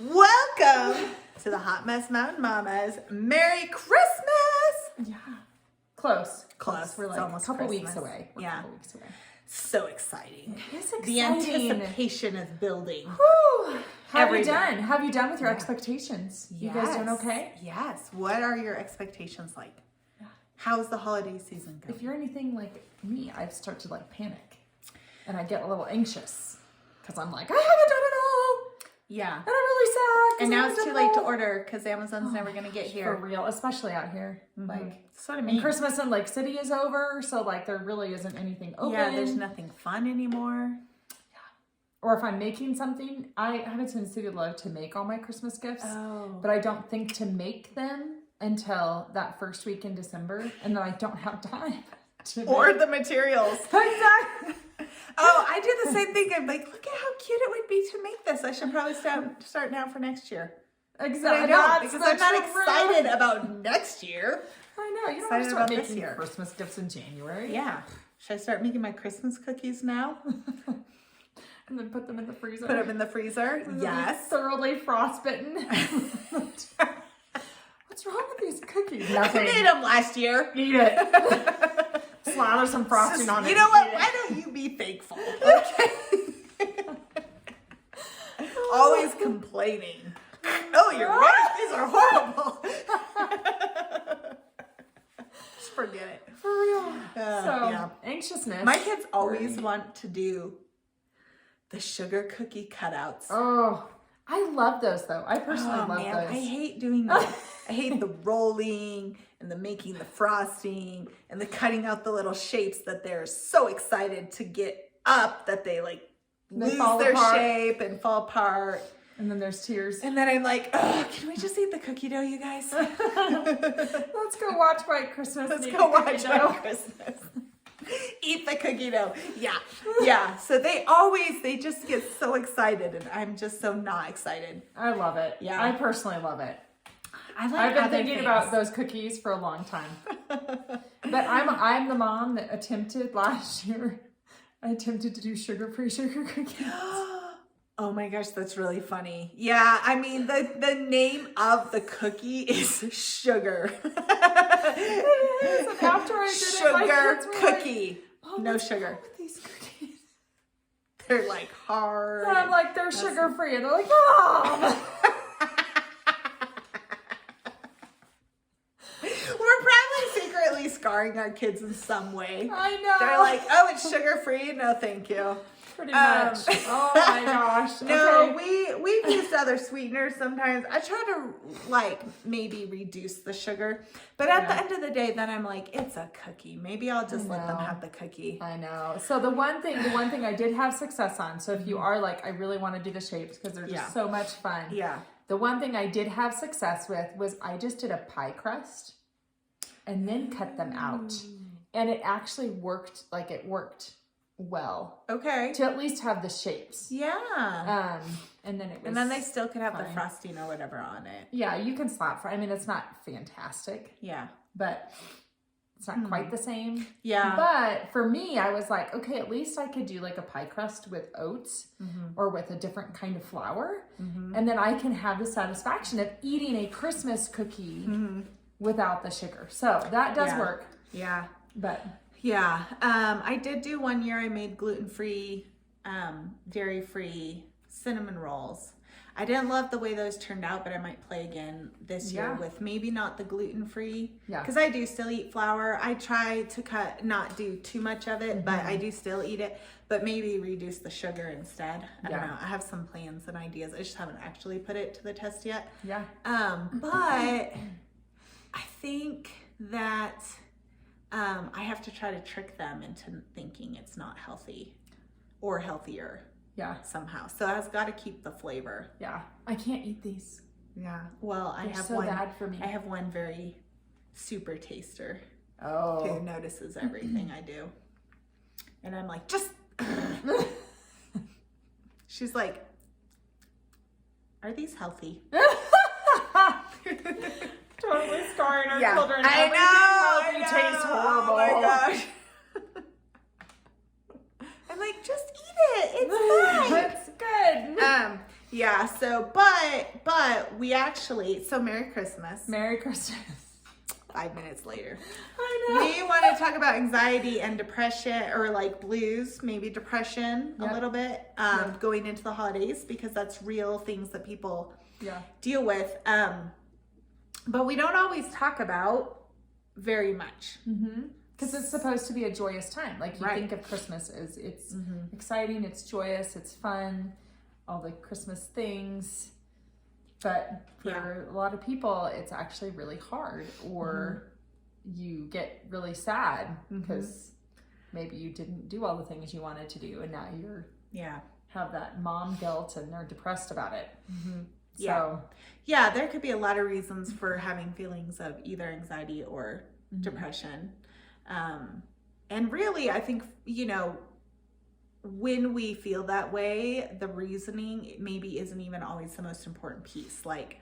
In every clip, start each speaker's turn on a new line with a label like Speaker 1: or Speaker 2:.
Speaker 1: Welcome to the Hot Mess Mountain Mamas. Merry Christmas!
Speaker 2: Yeah. Close.
Speaker 1: We're
Speaker 2: like
Speaker 1: almost
Speaker 2: a couple
Speaker 1: Christmas.
Speaker 2: weeks away.
Speaker 1: Yeah.
Speaker 2: A couple weeks away.
Speaker 1: So exciting.
Speaker 2: It's exciting.
Speaker 1: The anticipation is building.
Speaker 2: Whew. How have
Speaker 1: Every
Speaker 2: you done?
Speaker 1: day.
Speaker 2: How have you done with your
Speaker 1: Yeah.
Speaker 2: expectations?
Speaker 1: Yes.
Speaker 2: You guys doing okay?
Speaker 1: Yes. What are your expectations like?
Speaker 2: Yeah.
Speaker 1: How's the holiday season going?
Speaker 2: If you're anything like me, I start to like panic. And I get a little anxious. Because I'm like, I haven't done it all.
Speaker 1: Yeah.
Speaker 2: And I'm really sad. 'cause
Speaker 1: And
Speaker 2: I
Speaker 1: now
Speaker 2: haven't
Speaker 1: it's too
Speaker 2: done
Speaker 1: late
Speaker 2: it
Speaker 1: to
Speaker 2: all.
Speaker 1: order because Amazon's never going to get here.
Speaker 2: For real, especially out here. Like,
Speaker 1: That's what I
Speaker 2: and
Speaker 1: mean.
Speaker 2: Christmas in Lake City is over, so like there really isn't anything open.
Speaker 1: Yeah, there's nothing fun anymore.
Speaker 2: Or if I'm making something, I have a tendency to love to make all my Christmas gifts, but I don't think to make them until that first week in December, and then I don't have time to
Speaker 1: Or
Speaker 2: make.
Speaker 1: the materials.
Speaker 2: Exactly.
Speaker 1: Oh, I do the same thing. I'm like, look at how cute it would be to make this. I should probably start now for next year. But I
Speaker 2: Exactly.
Speaker 1: don't because I'm not excited about next year.
Speaker 2: I know. You don't
Speaker 1: Excited
Speaker 2: want to start
Speaker 1: about this
Speaker 2: making
Speaker 1: year.
Speaker 2: Christmas gifts in January.
Speaker 1: Yeah. Should I start making my Christmas cookies now?
Speaker 2: And then put them in the freezer.
Speaker 1: Put them in the freezer?
Speaker 2: And then
Speaker 1: Yes.
Speaker 2: thoroughly frostbitten. What's wrong with these cookies?
Speaker 1: I
Speaker 2: Nothing.
Speaker 1: made them last year.
Speaker 2: Eat it. Slather some frosting on it.
Speaker 1: You know what?
Speaker 2: Eat it.
Speaker 1: Why don't you be thankful? Okay. Always complaining. Oh, you're right. These are horrible. Just forget it.
Speaker 2: For real.
Speaker 1: Yeah.
Speaker 2: Anxiousness.
Speaker 1: My kids always want to do the sugar cookie cutouts.
Speaker 2: Oh, I love those though. I personally love
Speaker 1: man,
Speaker 2: those.
Speaker 1: I hate doing that. I hate the rolling and the making the frosting and the cutting out the little shapes that they're so excited to get up that they like lose their shape and fall apart.
Speaker 2: And then there's tears.
Speaker 1: And then I'm like, oh, can we just eat the cookie dough, you guys?
Speaker 2: Let's go watch White Christmas.
Speaker 1: Let's
Speaker 2: and
Speaker 1: go
Speaker 2: eat the
Speaker 1: watch
Speaker 2: cookie dough.
Speaker 1: White Christmas. Eat the cookie dough. Yeah. So they just get so excited, and I'm just so not excited.
Speaker 2: I love it.
Speaker 1: Yeah.
Speaker 2: I personally love it.
Speaker 1: I've
Speaker 2: been thinking about those cookies for a long time. But I'm the mom that attempted last year. I attempted to do sugar-free sugar cookies.
Speaker 1: Oh my gosh, that's really funny. Yeah, I mean the name of the cookie is sugar.
Speaker 2: It is. And after I did it, my
Speaker 1: Sugar
Speaker 2: kids were
Speaker 1: cookie.
Speaker 2: Like, "Mom,
Speaker 1: No
Speaker 2: what's
Speaker 1: sugar.
Speaker 2: wrong with these cookies?"
Speaker 1: They're like hard.
Speaker 2: And I'm like, they're sugar-free. And they're like, Mom!
Speaker 1: We're probably secretly scarring our kids in some way.
Speaker 2: I know.
Speaker 1: They're like, oh, it's sugar-free? No, thank you.
Speaker 2: Pretty much. Oh my gosh.
Speaker 1: No,
Speaker 2: Okay.
Speaker 1: we've used other sweeteners sometimes. I try to like maybe reduce the sugar, but at the end of the day, then I'm like, it's a cookie. Maybe I'll just let them have the cookie.
Speaker 2: I know. So the one thing I did have success on. So if you are like, I really want to do the shapes because they're just so much fun.
Speaker 1: Yeah.
Speaker 2: The one thing I did have success with was I just did a pie crust and then cut them out. And it actually worked. Like it worked well.
Speaker 1: Okay.
Speaker 2: To at least have the shapes.
Speaker 1: Yeah.
Speaker 2: And then it was.
Speaker 1: And then they still could have the
Speaker 2: fine.
Speaker 1: frosting or whatever on it.
Speaker 2: Yeah, you can slap. I mean, it's not fantastic.
Speaker 1: Yeah.
Speaker 2: But it's not quite the same.
Speaker 1: Yeah.
Speaker 2: But for me, I was like, okay, at least I could do like a pie crust with oats or with a different kind of flour. And then I can have the satisfaction of eating a Christmas cookie without the sugar. So that does work.
Speaker 1: Yeah.
Speaker 2: But
Speaker 1: yeah. I did do one year, I made gluten-free, dairy-free cinnamon rolls. I didn't love the way those turned out, but I might play again this year with maybe not the gluten-free. Yeah. Because I do still eat flour. I try to not do too much of it, but I do still eat it. But maybe reduce the sugar instead. I don't know. I have some plans and ideas. I just haven't actually put it to the test yet.
Speaker 2: Yeah.
Speaker 1: But I think that I have to try to trick them into thinking it's not healthy or healthier.
Speaker 2: Yeah.
Speaker 1: Somehow. So I've got to keep the flavor.
Speaker 2: Yeah. I can't eat these.
Speaker 1: Yeah. Well, I have
Speaker 2: so
Speaker 1: one.
Speaker 2: bad for me.
Speaker 1: I have one very super taster
Speaker 2: Oh.
Speaker 1: who notices everything I do. And I'm like, just. She's like, are these healthy?
Speaker 2: Totally scarring our
Speaker 1: Yeah.
Speaker 2: children.
Speaker 1: I
Speaker 2: Everything
Speaker 1: know.
Speaker 2: tastes horrible.
Speaker 1: Oh my gosh. I'm like, just eat it. It's fine.
Speaker 2: It's good.
Speaker 1: Yeah, so, but we actually, so Merry Christmas.
Speaker 2: Merry Christmas.
Speaker 1: 5 minutes later.
Speaker 2: I know.
Speaker 1: We want to talk about anxiety and depression, or like blues, maybe depression a little bit, going into the holidays, because that's real things that people deal with. But we don't always talk about very much.
Speaker 2: Because it's supposed to be a joyous time. Like you think of Christmas as it's exciting, it's joyous, it's fun, all the Christmas things. But for a lot of people, it's actually really hard, or you get really sad because maybe you didn't do all the things you wanted to do, and now you're have that mom guilt and are depressed about it. So
Speaker 1: there could be a lot of reasons for having feelings of either anxiety or depression. And really, I think, you know, when we feel that way, the reasoning maybe isn't even always the most important piece. Like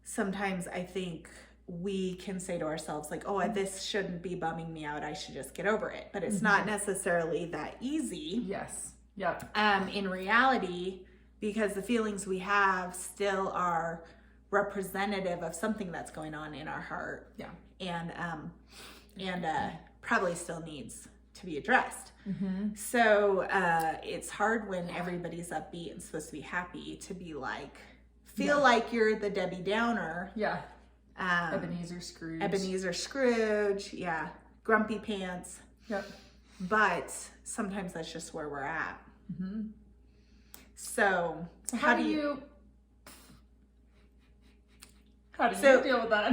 Speaker 1: sometimes I think we can say to ourselves like, oh, this shouldn't be bumming me out, I should just get over it. But it's not necessarily that easy. In reality, because the feelings we have still are representative of something that's going on in our heart. And probably still needs to be addressed. So it's hard when everybody's upbeat and supposed to be happy to be like, feel like you're the Debbie Downer.
Speaker 2: Ebenezer Scrooge.
Speaker 1: Grumpy pants. But sometimes that's just where we're at. So how do you
Speaker 2: deal with that?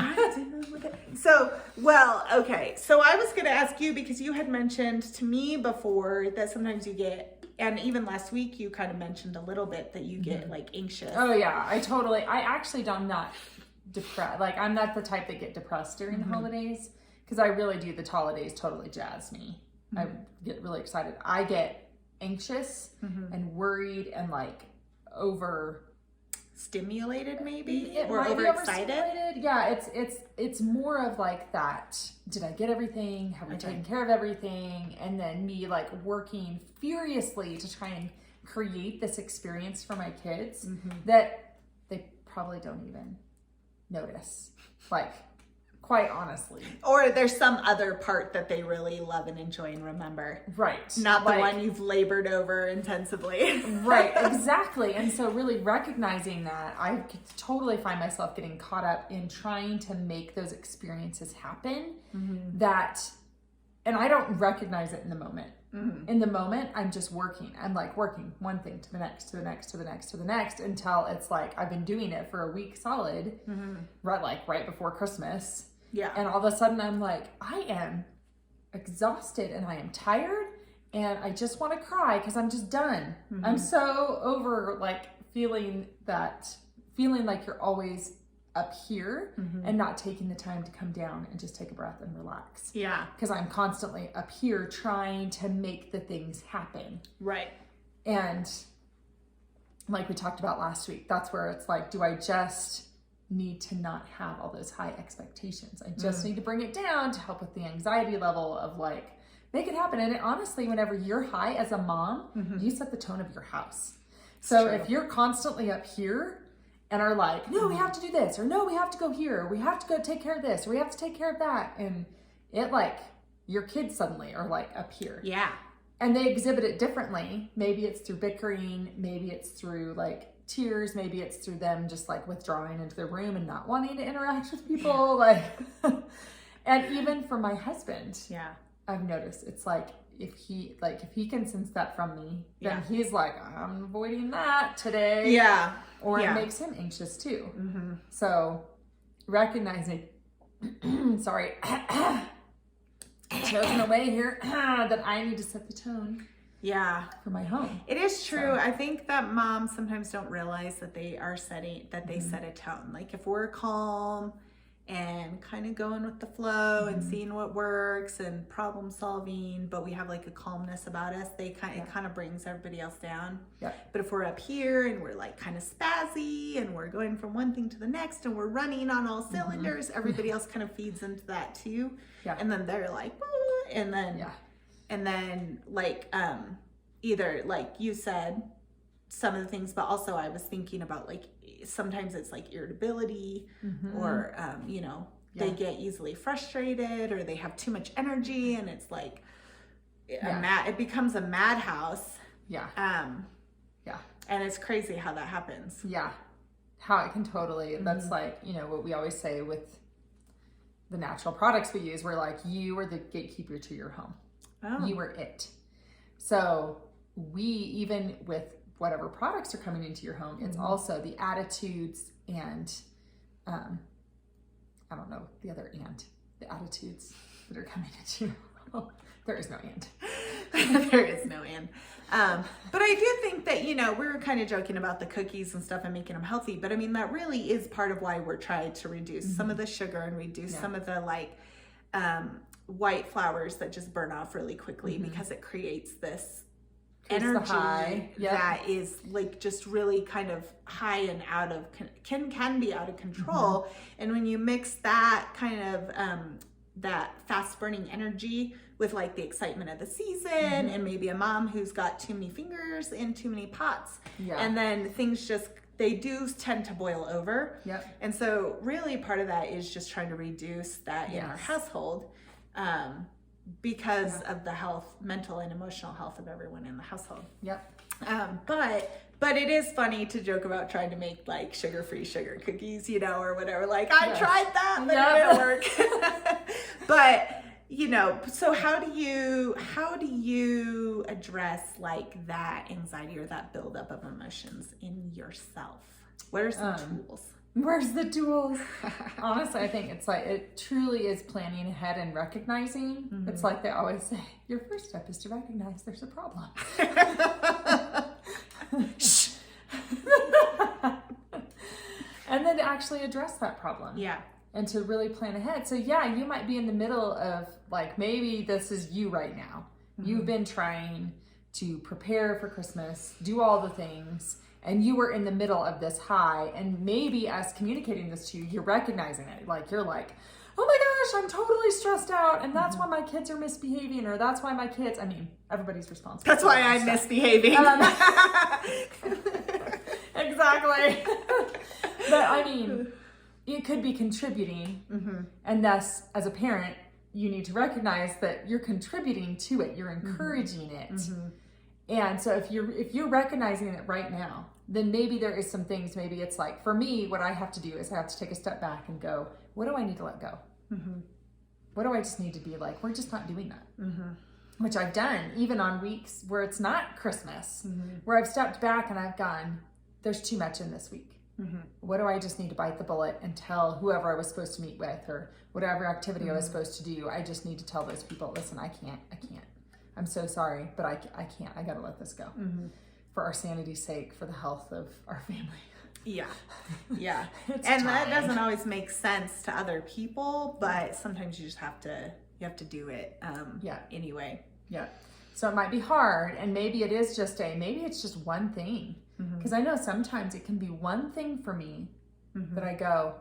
Speaker 1: So I was going to ask you, because you had mentioned to me before that sometimes you get, and even last week you kind of mentioned a little bit that you get like anxious.
Speaker 2: Oh yeah, I actually don't, not depressed. Like I'm not the type that get depressed during the holidays, because I really do. The holidays totally jazz me. I get really excited. I get anxious and worried and like
Speaker 1: stimulated maybe,
Speaker 2: or
Speaker 1: overexcited.
Speaker 2: Yeah, it's more of like that. Did I get everything? Have we taken care of everything? And then me like working furiously to try and create this experience for my kids that they probably don't even notice. Like, quite honestly.
Speaker 1: Or there's some other part that they really love and enjoy and remember. Not the one you've labored over intensively.
Speaker 2: Exactly. And so really recognizing that, I could totally find myself getting caught up in trying to make those experiences happen and I don't recognize it in the moment. In the moment, I'm just working. I'm like working one thing to the next, to the next, to the next, to the next, until it's like I've been doing it for a week solid, right before Christmas. And all of a sudden I'm like, I am exhausted and I am tired and I just want to cry because I'm just done. I'm so over like feeling like you're always up here and not taking the time to come down and just take a breath and relax. Because I'm constantly up here trying to make the things happen. And like we talked about last week, that's where it's like, do I just need to not have all those high expectations? I just need to bring it down to help with the anxiety level of like, make it happen. And honestly, whenever you're high as a mom, you set the tone of your house. So if you're constantly up here and are like, no, we have to do this, or no, we have to go here, or we have to go take care of this, or we have to take care of that. And it like, your kids suddenly are like up here. And they exhibit it differently. Maybe it's through bickering, maybe it's through like tears, maybe it's through them just like withdrawing into their room and not wanting to interact with people. Like, and even for my husband, I've noticed it's like, if he can sense that from me, then he's like, I'm avoiding that today. Or it makes him anxious too. So recognizing, sorry, choking away here, that I need to set the tone for my home.
Speaker 1: It is true. I think that moms sometimes don't realize that they are set a tone. Like if we're calm and kind of going with the flow and seeing what works and problem solving, but we have like a calmness about us, it kind of brings everybody else down. But if we're up here and we're like kind of spazzy and we're going from one thing to the next and we're running on all cylinders, everybody else kind of feeds into that too. And then they're like, "Woo," and then like either like you said, some of the things, but also I was thinking about like sometimes it's like irritability or you know, they get easily frustrated or they have too much energy and it's like it becomes a madhouse. And it's crazy how that happens.
Speaker 2: How it can totally, that's like, you know, what we always say with the natural products we use, we're like, you are the gatekeeper to your home. You are it. So we, even with whatever products are coming into your home, it's also the attitudes and, I don't know, the attitudes that are coming into your home. There is no and.
Speaker 1: There is no and. But I do think that, you know, we were kind of joking about the cookies and stuff and making them healthy, but I mean, that really is part of why we're trying to reduce some of the sugar and reduce some of the like, white flours that just burn off really quickly because it creates this energy that is like just really kind of high and out of can be out of control. And when you mix that kind of that fast burning energy with like the excitement of the season and maybe a mom who's got too many fingers in too many pots, and then things just they do tend to boil over. And so really part of that is just trying to reduce that in our household. Because of the health, mental and emotional health of everyone in the household. But it is funny to joke about trying to make like sugar-free sugar cookies, you know, or whatever. Like I tried that, but it didn't work. But you know, so how do you address like that anxiety or that buildup of emotions in yourself? What are some tools?
Speaker 2: Where's the tools? Honestly, I think it's like, it truly is planning ahead and recognizing. It's like they always say, your first step is to recognize there's a problem. And then to actually address that problem. And to really plan ahead. So you might be in the middle of like, maybe this is you right now. You've been trying to prepare for Christmas, do all the things, and you were in the middle of this high, and maybe as communicating this to you, you're recognizing it. Like, you're like, oh my gosh, I'm totally stressed out, and that's why my kids are misbehaving, or that's why my kids, I mean, everybody's responsible.
Speaker 1: That's why I'm misbehaving.
Speaker 2: Exactly. But I mean, it could be contributing, and thus, as a parent, you need to recognize that you're contributing to it, you're encouraging it. And so if you're recognizing it right now, then maybe there is some things, maybe it's like, for me, what I have to do is I have to take a step back and go, what do I need to let go? What do I just need to be like, we're just not doing that. Which I've done, even on weeks where it's not Christmas, where I've stepped back and I've gone, there's too much in this week. What do I just need to bite the bullet and tell whoever I was supposed to meet with or whatever activity I was supposed to do? I just need to tell those people, listen, I can't. I'm so sorry, but I can't. I got to let this go for our sanity's sake, for the health of our family. And
Speaker 1: that doesn't always make sense to other people, but sometimes you just have to do it anyway.
Speaker 2: So it might be hard, and maybe it is just maybe it's just one thing. Because I know sometimes it can be one thing for me that I go,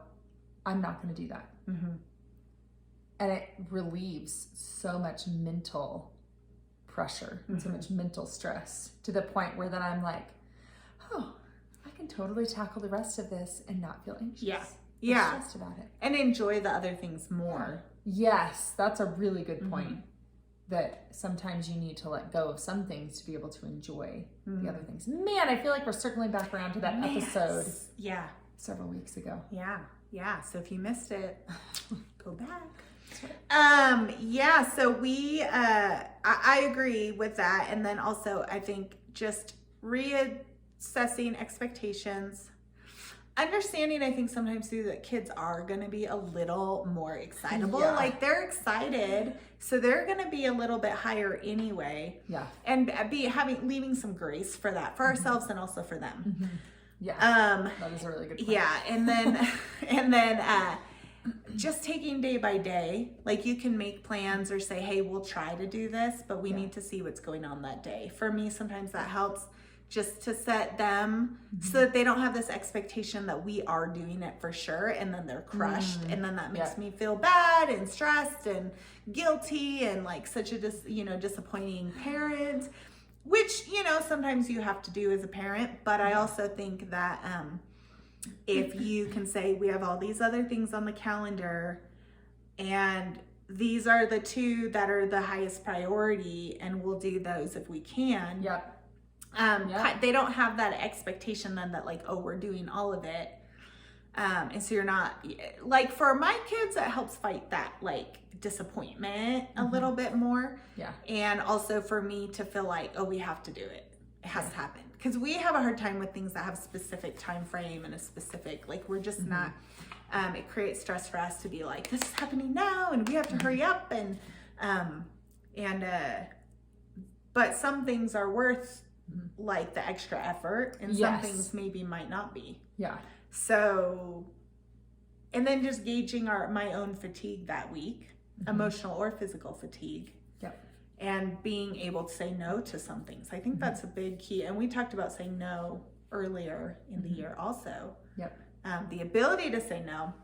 Speaker 2: I'm not going to do that. And it relieves so much mental pressure and so much mental stress to the point where then I'm like, oh, I can totally tackle the rest of this and not feel anxious. Stressed about it.
Speaker 1: And enjoy the other things more.
Speaker 2: Yes, that's a really good point. That sometimes you need to let go of some things to be able to enjoy the other things. Man, I feel like we're circling back around to that episode. Several weeks ago.
Speaker 1: So if you missed it, go back. So we I agree with that. And then also I think just reassessing expectations, understanding, I think sometimes too that kids are going to be a little more excitable. Like they're excited, so they're going to be a little bit higher anyway. And leaving some grace for that, for ourselves and also for them.
Speaker 2: That is a really good point.
Speaker 1: And then just taking day by day, like you can make plans or say, hey, we'll try to do this, but we need to see what's going on that day. For me, sometimes that helps just to set them so that they don't have this expectation that we are doing it for sure, and then they're crushed, and then that makes me feel bad and stressed and guilty and like such a disappointing parent. which, you know, sometimes you have to do as a parent, but I also think that if you can say, we have all these other things on the calendar and these are the two that are the highest priority and we'll do those if we can.
Speaker 2: Yep.
Speaker 1: They don't have that expectation then that like, oh, we're doing all of it. And so you're not, like, for my kids, it helps fight that like disappointment a little bit more.
Speaker 2: Yeah. And
Speaker 1: also for me to feel like, oh, we have to do it. It has to happen. Because we have a hard time with things that have a specific time frame and a specific, like, we're just not, it creates stress for us to be like, this is happening now and we have to hurry up. But some things are worth like the extra effort and some things maybe might not be.
Speaker 2: Yeah.
Speaker 1: So, and then just gauging my own fatigue that week, emotional or physical fatigue.
Speaker 2: Yep.
Speaker 1: And being able to say no to some things. I think that's a big key. And we talked about saying no earlier in the year also.
Speaker 2: Yep.
Speaker 1: The ability to say no.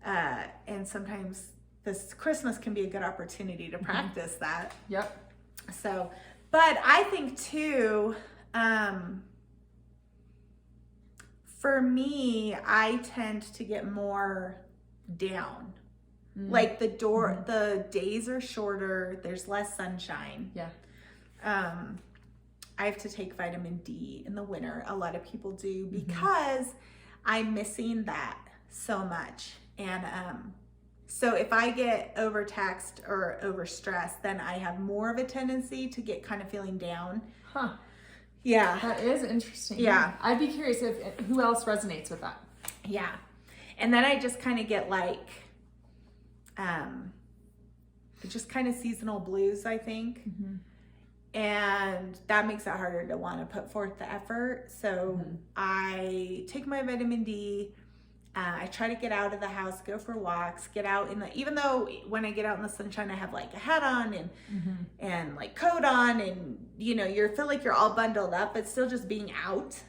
Speaker 1: And sometimes this Christmas can be a good opportunity to practice that.
Speaker 2: Yep.
Speaker 1: So, but I think too, for me, I tend to get more down. Like the days are shorter, there's less sunshine.
Speaker 2: Yeah.
Speaker 1: I have to take vitamin D in the winter. A lot of people do because I'm missing that so much. And so if I get overtaxed or overstressed, then I have more of a tendency to get kind of feeling down.
Speaker 2: Huh.
Speaker 1: Yeah.
Speaker 2: That is interesting.
Speaker 1: Yeah.
Speaker 2: I'd be curious who else resonates with that.
Speaker 1: Yeah. And then I just kind of get like, just kind of seasonal blues, I think. And that makes it harder to want to put forth the effort. So I take my vitamin D. I try to get out of the house, go for walks, get out even though when I get out in the sunshine, I have like a hat on and like coat on and, you know, feel like you're all bundled up, but still just being out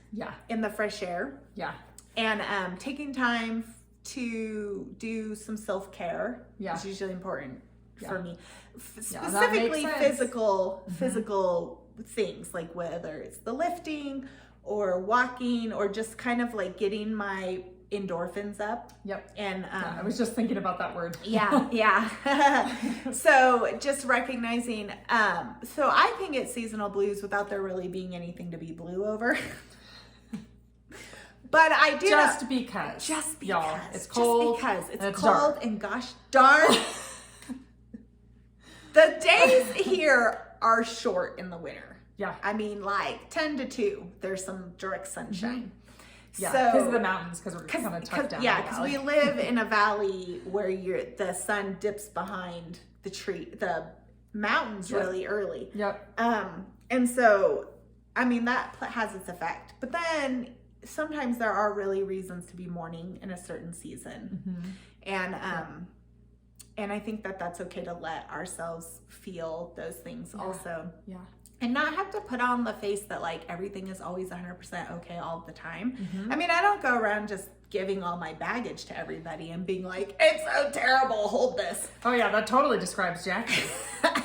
Speaker 1: in the fresh air.
Speaker 2: Yeah.
Speaker 1: And taking time to do some self-care is usually important for me. Specifically physical things, like whether it's the lifting or walking or just kind of like getting my endorphins up.
Speaker 2: Yep.
Speaker 1: And
Speaker 2: I was just thinking about that word.
Speaker 1: Yeah. So just recognizing, so I can get seasonal blues without there really being anything to be blue over. But I do
Speaker 2: just because y'all, it's cold.
Speaker 1: Just because it's
Speaker 2: cold
Speaker 1: dark. And gosh darn, the days here are short in the winter.
Speaker 2: Yeah.
Speaker 1: I mean, like 10 to 2, there's some direct sunshine.
Speaker 2: Yeah, because of the mountains, because we're kind of tucked down.
Speaker 1: Yeah, because we live in a valley where the sun dips behind the mountains really early.
Speaker 2: Yep.
Speaker 1: And so, I mean, that has its effect. But then sometimes there are really reasons to be mourning in a certain season. And I think that that's okay to let ourselves feel those things also.
Speaker 2: Yeah.
Speaker 1: And not have to put on the face that like everything is always 100% okay all the time. I mean, I don't go around just giving all my baggage to everybody and being like, it's so terrible, hold this.
Speaker 2: Oh yeah, that totally describes Jacqui. I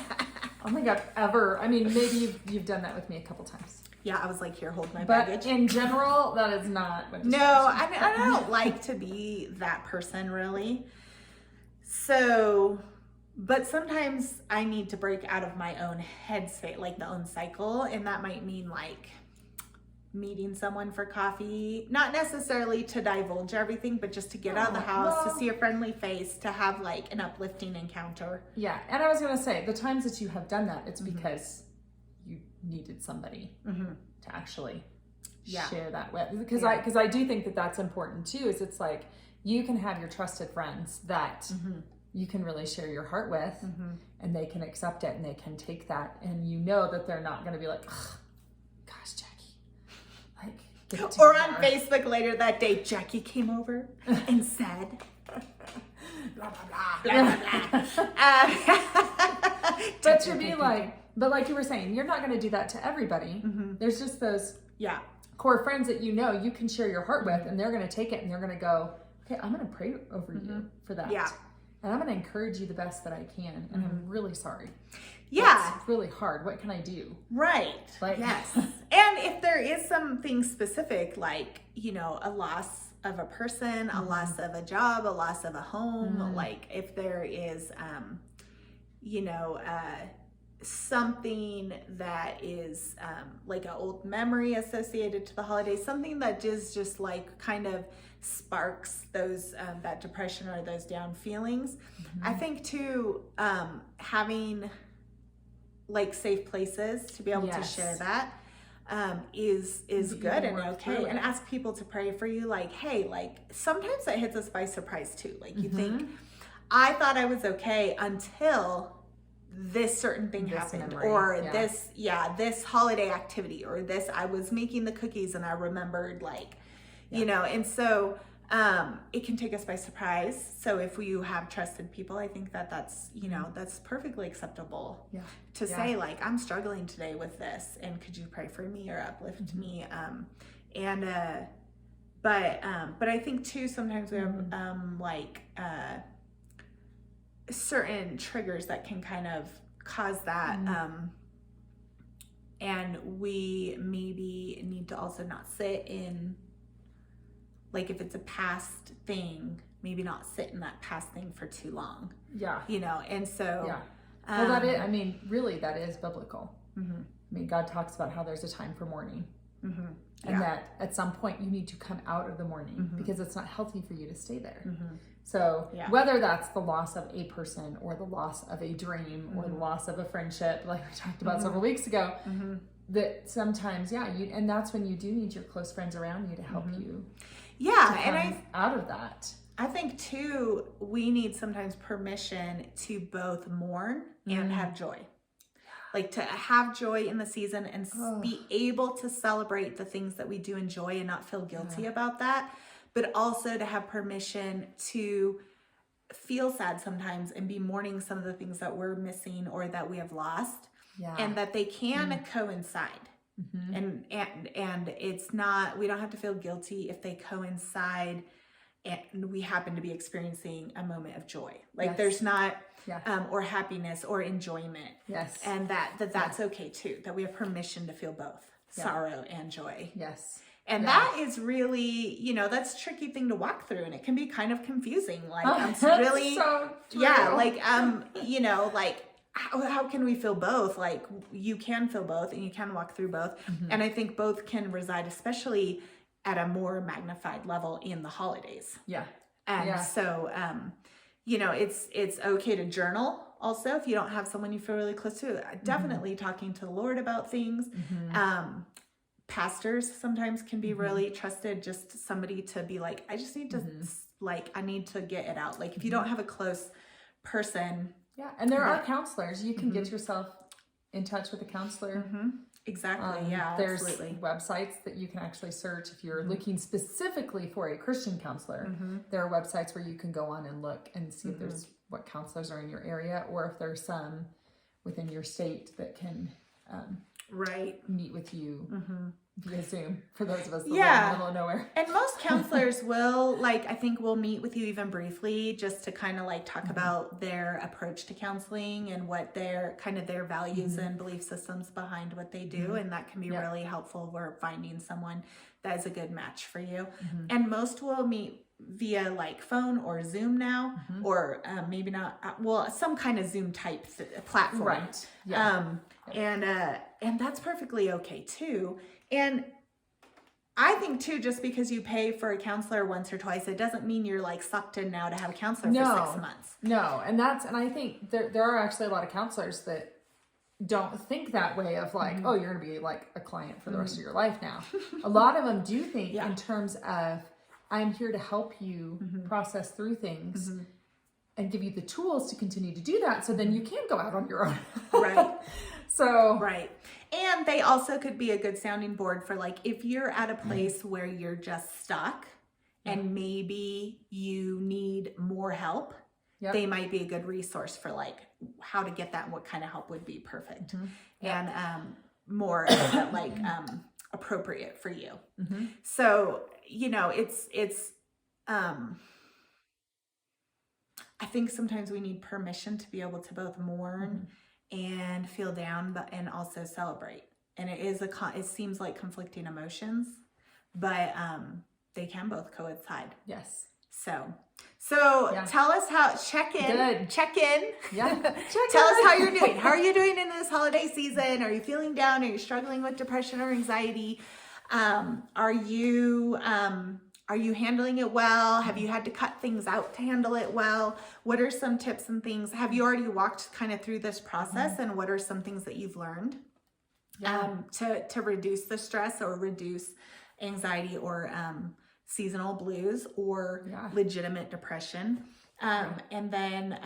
Speaker 2: don't think I've ever, I mean, maybe you've done that with me a couple times.
Speaker 1: Yeah, I was like, here, hold my
Speaker 2: but
Speaker 1: baggage.
Speaker 2: In general, that is not what
Speaker 1: No, I don't like to be that person really. So, but sometimes I need to break out of my own head state, like the own cycle. And that might mean like meeting someone for coffee, not necessarily to divulge everything, but just to get out of the house, to see a friendly face, to have like an uplifting encounter.
Speaker 2: Yeah. And I was going to say, the times that you have done that, it's because you needed somebody to actually share that with. Because I do think that that's important too, is it's like, you can have your trusted friends that you can really share your heart with and they can accept it and they can take that, and you know that they're not going to be like, gosh, Jacqui, like, get it
Speaker 1: or
Speaker 2: together.
Speaker 1: on Facebook later that day, Jacqui came over and said blah blah blah blah blah.
Speaker 2: But to be like, but like you were saying, you're not going to do that to everybody. There's just those core friends that you can share your heart with, and they're going to take it and they're going to go, okay, I'm going to pray over you for that. Yeah. And I'm going to encourage you the best that I can. And I'm really sorry.
Speaker 1: Yeah.
Speaker 2: It's really hard. What can I do?
Speaker 1: Right.
Speaker 2: Like,
Speaker 1: yes. And if there is something specific, like, you know, a loss of a person, a loss of a job, a loss of a home, like if there is, you know, something that is like an old memory associated to the holidays, something that just like kind of sparks those that depression or those down feelings. I think too, having like safe places to be able to share that is good and okay, and ask people to pray for you. Like, hey, like sometimes that hits us by surprise too. Like you think, I thought I was okay until this certain thing happened, memory. Or this holiday activity, or this, I was making the cookies and I remembered, like, you know, and so it can take us by surprise. So if you have trusted people, I think that that's, you know, that's perfectly acceptable to say, like, I'm struggling today with this, and could you pray for me or uplift me? But I think too, sometimes we have like certain triggers that can kind of cause that, and we maybe need to also not sit in, like if it's a past thing, maybe not sit in that past thing for too long. Yeah. You know, and so
Speaker 2: well, that is, I mean, really, that is biblical. I mean, God talks about how there's a time for mourning. And that at some point you need to come out of the mourning because it's not healthy for you to stay there. So whether that's the loss of a person or the loss of a dream or the loss of a friendship, like we talked about several weeks ago, that sometimes, and that's when you do need your close friends around you to help you.
Speaker 1: And
Speaker 2: out of that.
Speaker 1: I think too, we need sometimes permission to both mourn and have joy. Like to have joy in the season and be able to celebrate the things that we do enjoy and not feel guilty about that, but also to have permission to feel sad sometimes and be mourning some of the things that we're missing or that we have lost, and that they can coincide. And it's not, we don't have to feel guilty if they coincide and we happen to be experiencing a moment of joy. Like there's not, or happiness or enjoyment. And that's okay too, that we have permission to feel both sorrow and joy. And that is really, you know, that's a tricky thing to walk through, and it can be kind of confusing. Like, really,
Speaker 2: so true.
Speaker 1: like, you know, like, how can we feel both? Like, you can feel both and you can walk through both. And I think both can reside, especially at a more magnified level in the holidays. And so, you know, it's okay to journal also if you don't have someone you feel really close to. Definitely talking to the Lord about things. Pastors sometimes can be really trusted, just somebody to be like, I just need to, like, I need to get it out. Like, if you don't have a close person.
Speaker 2: And there are counselors. You can get yourself in touch with a counselor.
Speaker 1: Exactly.
Speaker 2: There's websites that you can actually search if you're looking specifically for a Christian counselor. There are websites where you can go on and look and see if there's what counselors are in your area, or if there's some within your state that can meet with you via Zoom, for those of us that live in the middle of nowhere.
Speaker 1: And most counselors will, like, I think will meet with you even briefly just to kind of like talk about their approach to counseling and what their kind of their values and belief systems behind what they do. And that can be really helpful for finding someone that is a good match for you. And most will meet via like phone or Zoom now, or maybe not, well, some kind of Zoom type platform. And that's perfectly okay too. And I think too, just because you pay for a counselor once or twice, it doesn't mean you're like sucked in now to have a counselor for 6 months.
Speaker 2: And I think there are actually a lot of counselors that don't think that way of like, oh, you're going to be like a client for the rest of your life now. A lot of them do think in terms of, I'm here to help you process through things and give you the tools to continue to do that, so then you can go out on your own.
Speaker 1: And they also could be a good sounding board for like, if you're at a place where you're just stuck and maybe you need more help, they might be a good resource for like how to get that and what kind of help would be perfect and more like appropriate for you. I think sometimes we need permission to be able to both mourn and feel down, but and also celebrate. And it seems like conflicting emotions, but they can both coincide.
Speaker 2: Yes.
Speaker 1: So tell us how, check in.
Speaker 2: Yeah.
Speaker 1: Tell us how you're doing. How are you doing in this holiday season? Are you feeling down? Are you struggling with depression or anxiety? Are you handling it well? Have you had to cut things out to handle it well? What are some tips and things? Have you already walked kind of through this process, and what are some things that you've learned to reduce the stress or reduce anxiety or seasonal blues or legitimate depression? And then,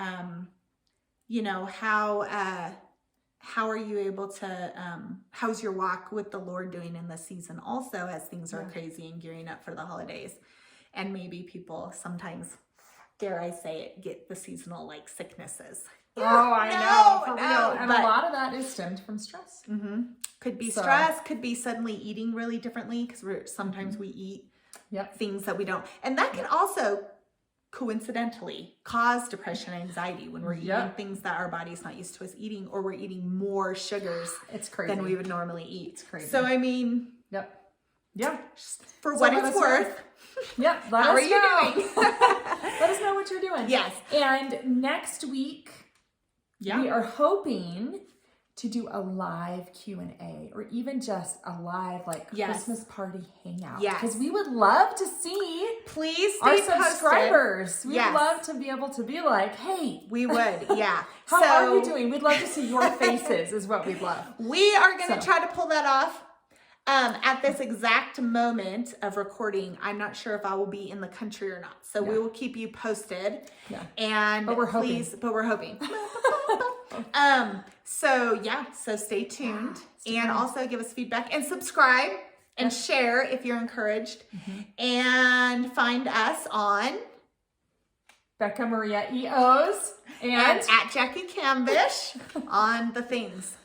Speaker 1: how are you able to, how's your walk with the Lord doing in this season also, as things are crazy and gearing up for the holidays? And maybe people sometimes, dare I say it, get the seasonal like sicknesses.
Speaker 2: Oh, I know, for real. And a lot of that is stemmed from stress.
Speaker 1: Could be stress, could be suddenly eating really differently, because sometimes we eat things that we don't. And that can also coincidentally cause depression and anxiety when we're eating things that our body's not used to us eating, or we're eating more sugars than we would normally eat.
Speaker 2: It's crazy.
Speaker 1: So I mean, for what it's worth.
Speaker 2: How are you doing? Let us know what you're doing.
Speaker 1: Yes.
Speaker 2: And next week, we are hoping to do a live Q&A, or even just a live Christmas party hangout. Because we would love to see our subscribers. We'd love to be able to be like, hey.
Speaker 1: We would,
Speaker 2: How are you doing? We'd love to see your faces is what we'd love.
Speaker 1: We are going to try to pull that off. At this exact moment of recording, I'm not sure if I will be in the country or not. So we will keep you posted. But we're hoping. So stay tuned and also give us feedback and subscribe and share if you're encouraged. And find us on
Speaker 2: Becca Maria EOs and
Speaker 1: at Jacqi Cambish on the things.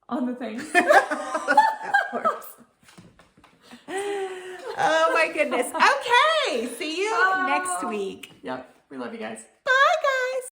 Speaker 2: On the things.
Speaker 1: Of course. Oh my goodness. Okay. See you next week.
Speaker 2: We love you guys.
Speaker 1: Bye.